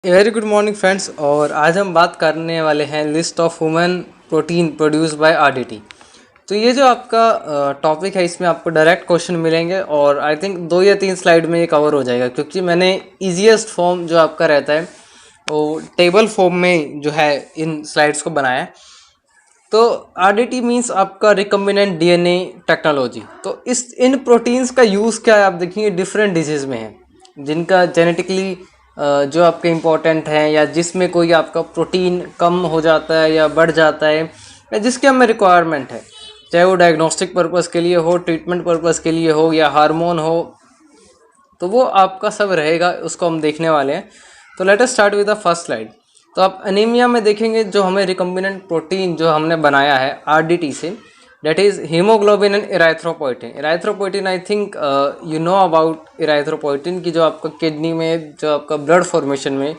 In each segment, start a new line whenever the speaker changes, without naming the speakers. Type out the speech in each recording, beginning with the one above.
Very good morning friends. और आज हम बात करने वाले हैं list of human protein produce by RDT. तो ये जो आपका टॉपिक है इसमें आपको डायरेक्ट क्वेश्चन मिलेंगे और आई थिंक 2 या 3 स्लाइड में ये कवर हो जाएगा, क्योंकि मैंने इजीएस्ट फॉर्म जो आपका रहता है वो टेबल फॉर्म में जो है इन स्लाइड्स को बनाया है। तो आरडीटी मीन्स आपका रिकम्बिनेंट डीएनए टेक्नोलॉजी। तो इन प्रोटीन्स का यूज़ क्या है आप देखेंगे डिफरेंट डिजीज़ में है जिनका जेनेटिकली जो आपके इम्पोर्टेंट हैं या जिसमें कोई आपका प्रोटीन कम हो जाता है या बढ़ जाता है या जिसके हमें रिक्वायरमेंट है, चाहे वो डायग्नोस्टिक पर्पस के लिए हो, ट्रीटमेंट पर्पस के लिए हो या हार्मोन हो, तो वो आपका सब रहेगा, उसको हम देखने वाले हैं। तो let us start with the first slide. तो आप एनीमिया में देखेंगे जो हमें रिकम्बिनेंट प्रोटीन जो हमने बनाया है आरडीटी से, that is hemoglobin and erythropoietin। erythropoietin I think you know about erythropoietin की जो आपका किडनी में जो आपका ब्लड फॉर्मेशन में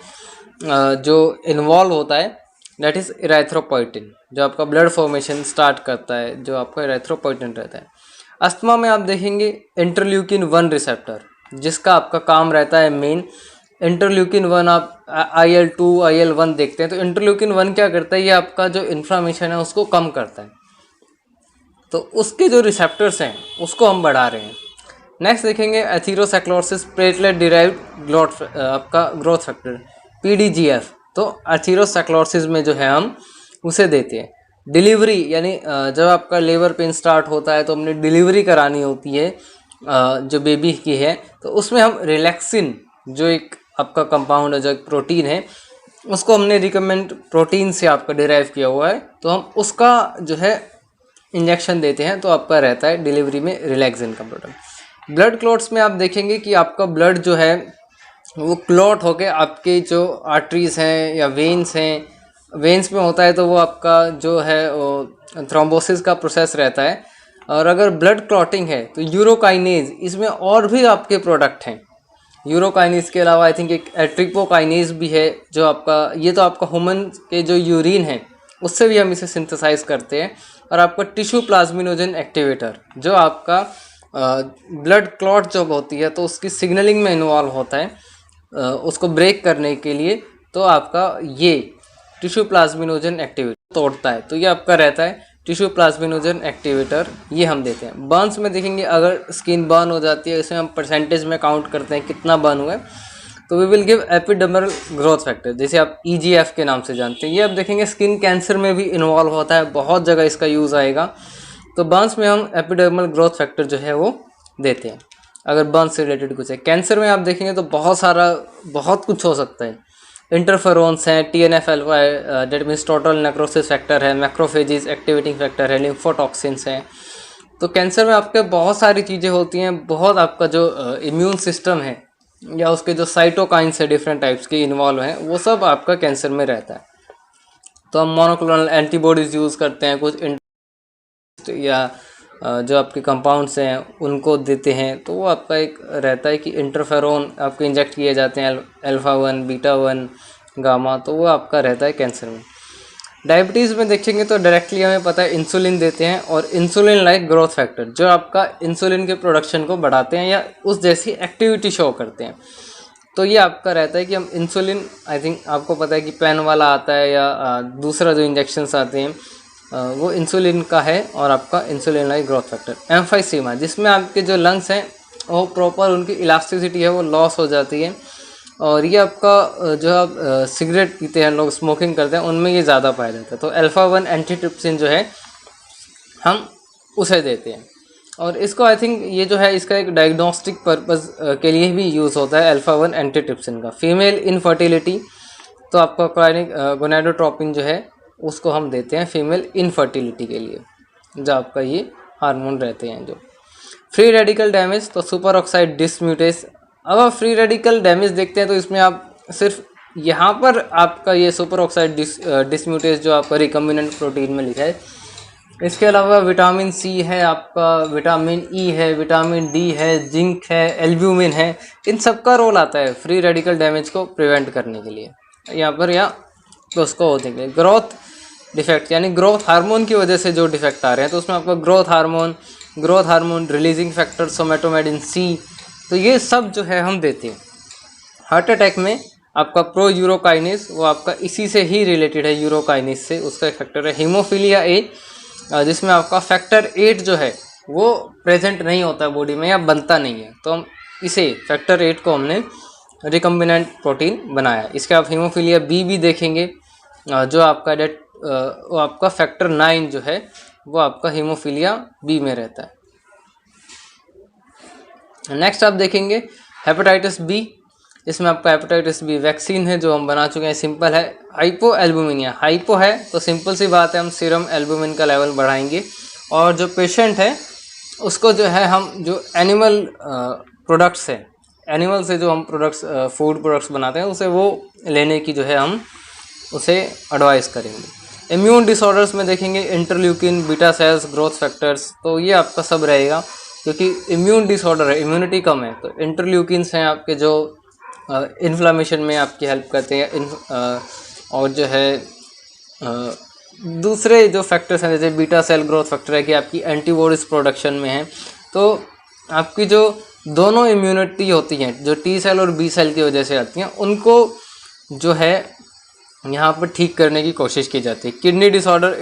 जो इन्वॉल्व होता है that is erythropoietin, जो आपका ब्लड फॉर्मेशन स्टार्ट करता है, जो आपका erythropoietin रहता है। अस्थमा में आप देखेंगे इंटरल्यूकिन 1 रिसेप्टर जिसका आपका काम रहता है मेन। इंटरल्यूकिन 1 आप IL-2 IL-1 देखते हैं, तो इंटरल्यूकिन 1 क्या करता है, ये आपका जो इन्फ्लामेशन है उसको कम करता है, तो उसके जो रिसेप्टर्स हैं उसको हम बढ़ा रहे हैं। नेक्स्ट देखेंगे एथेरोसाइक्लोसिस प्लेटलेट डिराइव्ड आपका ग्रोथ फैक्टर PDGF। तो एथेरोसाइक्लोसिस में जो है हम उसे देते हैं। डिलीवरी यानी जब आपका लेबर पेन स्टार्ट होता है तो हमने डिलीवरी करानी होती है जो बेबी की है, तो उसमें हम रिलैक्सिन जो एक आपका कंपाउंड है, जो एक प्रोटीन है, उसको हमने रिकमेंड प्रोटीन से आपका डिराइव किया हुआ है, तो हम उसका जो है इंजेक्शन देते हैं, तो आपका रहता है डिलीवरी में रिलैक्सिन का प्रोडक्ट। ब्लड क्लॉट्स में आप देखेंगे कि आपका ब्लड जो है वो क्लॉट होके आपके जो आर्टरीज हैं या वेन्स हैं, वेन्स में होता है तो वो आपका जो है वो थ्रोम्बोसिस का प्रोसेस रहता है। और अगर ब्लड क्लॉटिंग है तो यूरोकाइनेज, इसमें और भी आपके प्रोडक्ट हैं। यूरोकाइनेज के अलावा आई थिंक एक एट्रिपोकाइनेज भी है जो आपका, ये तो आपका ह्यूमन के जो यूरिन है उससे भी हम इसे सिंथेसाइज करते हैं। और आपका टिश्यू प्लाज्मिनोजन एक्टिवेटर जो आपका ब्लड क्लॉट जब होती है तो उसकी सिग्नलिंग में इन्वॉल्व होता है, उसको ब्रेक करने के लिए, तो आपका ये टिश्यू प्लाज्मिनोजन एक्टिवेटर तोड़ता है, तो ये आपका रहता है टिश्यू प्लाज्मिनोजन एक्टिवेटर, ये हम देते हैं। बर्न्स में देखेंगे अगर स्किन बर्न हो जाती है, इसमें हम परसेंटेज में काउंट करते हैं कितना बर्न हुआ है, तो we will give epidermal growth factor, जैसे आप EGF के नाम से जानते हैं। ये आप देखेंगे स्किन कैंसर में भी इन्वॉल्व होता है, बहुत जगह इसका यूज़ आएगा। तो बर्न्स में हम एपिडर्मल ग्रोथ फैक्टर जो है वो देते हैं अगर बर्न्स से रिलेटेड कुछ है। कैंसर में आप देखेंगे तो बहुत कुछ हो सकता है। इंटरफेरोन्स हैं, TNF अल्फा है, that means total necrosis factor है, मैक्रोफेजिस एक्टिवेटिंग फैक्टर है, लिम्फोटॉक्सिन्स हैं। तो कैंसर में आपके बहुत सारी चीज़ें होती हैं, बहुत आपका जो इम्यून सिस्टम है या उसके जो साइटोकाइंस है डिफरेंट टाइप्स के इन्वॉल्व हैं, वो सब आपका कैंसर में रहता है। तो हम मोनोक्लोनल एंटीबॉडीज़ यूज़ करते हैं, कुछ या जो आपके कंपाउंड्स हैं उनको देते हैं, तो वो आपका एक रहता है कि इंटरफेरोन आपको इंजेक्ट किए जाते हैं, अल्फा 1 बीटा 1 गामा, तो वो आपका रहता है कैंसर में। डायबिटीज़ में देखेंगे तो डायरेक्टली हमें पता है इंसुलिन देते हैं, और इंसुलिन लाइक ग्रोथ फैक्टर जो आपका इंसुलिन के प्रोडक्शन को बढ़ाते हैं या उस जैसी एक्टिविटी शो करते हैं। तो ये आपका रहता है कि हम इंसुलिन, आई थिंक आपको पता है कि पेन वाला आता है या दूसरा जो इंजेक्शन्स आते हैं वो इंसुलिन का है, और आपका insulin like growth factor. Emphysema जिसमें आपके जो लंग्स हैं वो प्रॉपर उनकी इलास्टिसिटी है वो लॉस हो जाती है, और ये आपका जो आप सिगरेट पीते हैं लोग, स्मोकिंग करते हैं, उनमें ये ज़्यादा पाया जाता है। तो अल्फा 1 एंटीट्रिप्सिन जो है हम उसे देते हैं, और इसको आई थिंक ये जो है इसका एक डायग्नोस्टिक पर्पस के लिए भी यूज़ होता है अल्फा 1 एंटीट्रिप्सिन का। फीमेल इनफर्टिलिटी, तो आपका क्राइनिक गोनाडोट्रोपिन जो है उसको हम देते हैं फीमेल इनफर्टिलिटी के लिए, जो आपका ये हार्मोन रहते हैं। जो फ्री रेडिकल डैमेज, तो सुपर ऑक्साइड डिसम्यूटेस। अब आप फ्री रेडिकल डैमेज देखते हैं तो इसमें आप सिर्फ यहाँ पर आपका ये सुपर ऑक्साइड डिसम्यूटेस जो आपका रिकम्बिनेंट प्रोटीन में लिखा है, इसके अलावा विटामिन C है, आपका विटामिन E है, विटामिन D है, जिंक है, एल्ब्यूमिन है, इन सब का रोल आता है फ्री रेडिकल डैमेज को प्रिवेंट करने के लिए यहाँ पर, या तो उसको हो देंगे। ग्रोथ डिफेक्ट यानी ग्रोथ हार्मोन की वजह से जो डिफेक्ट आ रहे हैं, तो उसमें आपका growth hormone releasing factor somatomedin C, तो ये सब जो है हम देते हैं। हार्ट अटैक में आपका प्रो यूरोकाइनेस, वो आपका इसी से ही रिलेटेड है, यूरोकाइनेस से। उसका एक फैक्टर है हीमोफीलिया ए, जिसमें आपका फैक्टर 8 जो है वो प्रेजेंट नहीं होता है बॉडी में या बनता नहीं है, तो हम इसे फैक्टर 8 को हमने रिकम्बिनेंट प्रोटीन बनाया। इसके आप हीमोफीलिया बी भी देखेंगे, जो आपका वो आपका फैक्टर 9 जो है वो आपका हीमोफीलिया बी में रहता है। नेक्स्ट आप देखेंगे हेपेटाइटिस बी। इसमें आपका हेपेटाइटिस बी वैक्सीन है जो हम बना चुके हैं, सिंपल है। हाइपो एल्बुमिनिया, हाइपो है तो सिंपल सी बात है, हम सीरम एल्बुमिन का लेवल बढ़ाएंगे, और जो पेशेंट है उसको जो है हम जो एनिमल प्रोडक्ट्स है, एनिमल से जो हम प्रोडक्ट्स फूड प्रोडक्ट्स बनाते हैं उसे वो लेने की जो है हम उसे एडवाइस करेंगे। इम्यून डिसऑर्डर्स में देखेंगे interleukin, beta cells, growth factors, तो ये आपका सब रहेगा क्योंकि इम्यून डिसऑर्डर है, इम्यूनिटी कम है, तो इंटरल्यूकिन्स हैं आपके जो इन्फ्लामेशन में आपकी हेल्प करते हैं, और जो है दूसरे जो फैक्टर्स हैं जैसे बीटा सेल ग्रोथ फैक्टर है कि आपकी एंटीबॉडीज प्रोडक्शन में है। तो आपकी जो दोनों इम्यूनिटी होती हैं जो टी सेल और बी सेल की वजह से आती हैं, उनको जो है यहाँ पर ठीक करने की कोशिश की जाती है। किडनी डिसऑर्डर,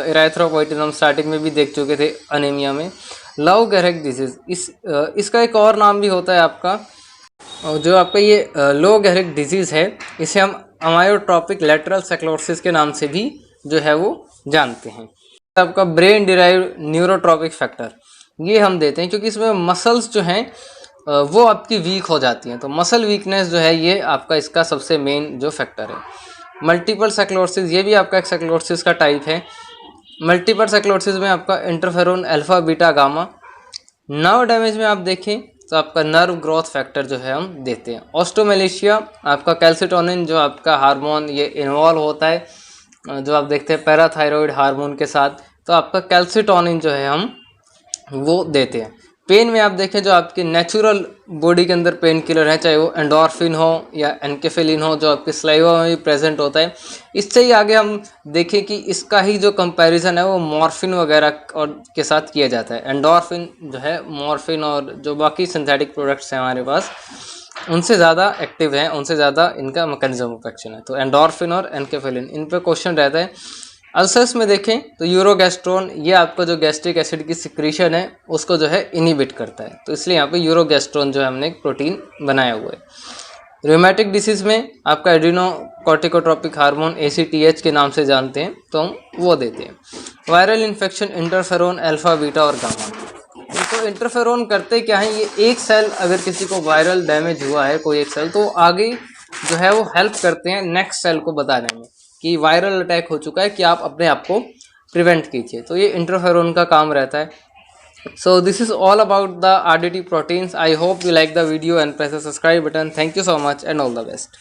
इराथ्रोपोइटिन हम स्टार्टिंग में भी देख चुके थे अनीमिया में। लव गेहरिक डिजीज़, इसका एक और नाम भी होता है आपका, जो आपका ये लो गेहरिक डिजीज़ है, इसे हम अमायोट्रोपिक लेटरल स्क्लेरोसिस के नाम से भी जो है वो जानते हैं। आपका ब्रेन डिराइव्ड न्यूरोट्रॉपिक फैक्टर, ये हम देते हैं क्योंकि इसमें मसल्स जो हैं वो आपकी वीक हो जाती हैं, तो मसल वीकनेस जो है ये आपका इसका सबसे मेन जो फैक्टर है। मल्टीपल स्क्लेरोसिस, ये भी आपका एक स्क्लेरोसिस का टाइप है। मल्टीपल स्क्लेरोसिस में आपका interferon alpha beta gamma. Nerve damage में आप देखें तो आपका नर्व ग्रोथ फैक्टर जो है हम देते हैं। ऑस्टोमेलेशिया, आपका कैल्सिटोनिन जो आपका हार्मोन ये इन्वॉल्व होता है, जो आप देखते हैं पैराथायरॉयड हार्मोन के साथ, तो आपका कैल्सिटोनिन जो है हम वो देते हैं। पेन में आप देखें जो आपकी नेचुरल बॉडी के अंदर पेन किलर है, चाहे वो एंडोर्फिन हो या एनकेफेलिन हो, जो आपके स्लाइवा में भी प्रेजेंट होता है। इससे ही आगे हम देखें कि इसका ही जो कंपैरिजन है वो मॉर्फिन वगैरह और के साथ किया जाता है। एंडोर्फिन जो है मॉर्फिन और जो बाकी सिंथेटिक प्रोडक्ट्स हैं हमारे पास उनसे ज़्यादा एक्टिव हैं, उनसे ज़्यादा इनका मैकेनिज्म ऑफ एक्शन है। तो एंडोर्फिन और एनकेफेलिन, इन पे क्वेश्चन रहता है। अल्सर्स में देखें तो यूरोगैस्ट्रोन, ये आपका जो गैस्ट्रिक एसिड की सिक्रीशन है उसको जो है इनिबिट करता है, तो इसलिए यहाँ पे यूरोगैस्ट्रोन जो है हमने एक प्रोटीन बनाया हुआ है। रूमेटिक डिसीज़ में आपका एड्रीनोकॉर्टिकोट्रोपिक हार्मोन ACTH के नाम से जानते हैं, तो हम वो देते हैं। Viral infection, interferon alpha beta और गामा। तो इंटरफेरोन करते क्या है, ये एक सेल अगर किसी को वायरल डैमेज हुआ है कोई एक सेल, तो आगे जो है वो हेल्प करते हैं नेक्स्ट सेल को बताने में कि वायरल अटैक हो चुका है, कि आप अपने आप को प्रिवेंट कीजिए, तो ये इंटरफेरोन का काम रहता है। So this is all about the RDT proteins. I hope you like the video and press the subscribe button. Thank you so much and all the best.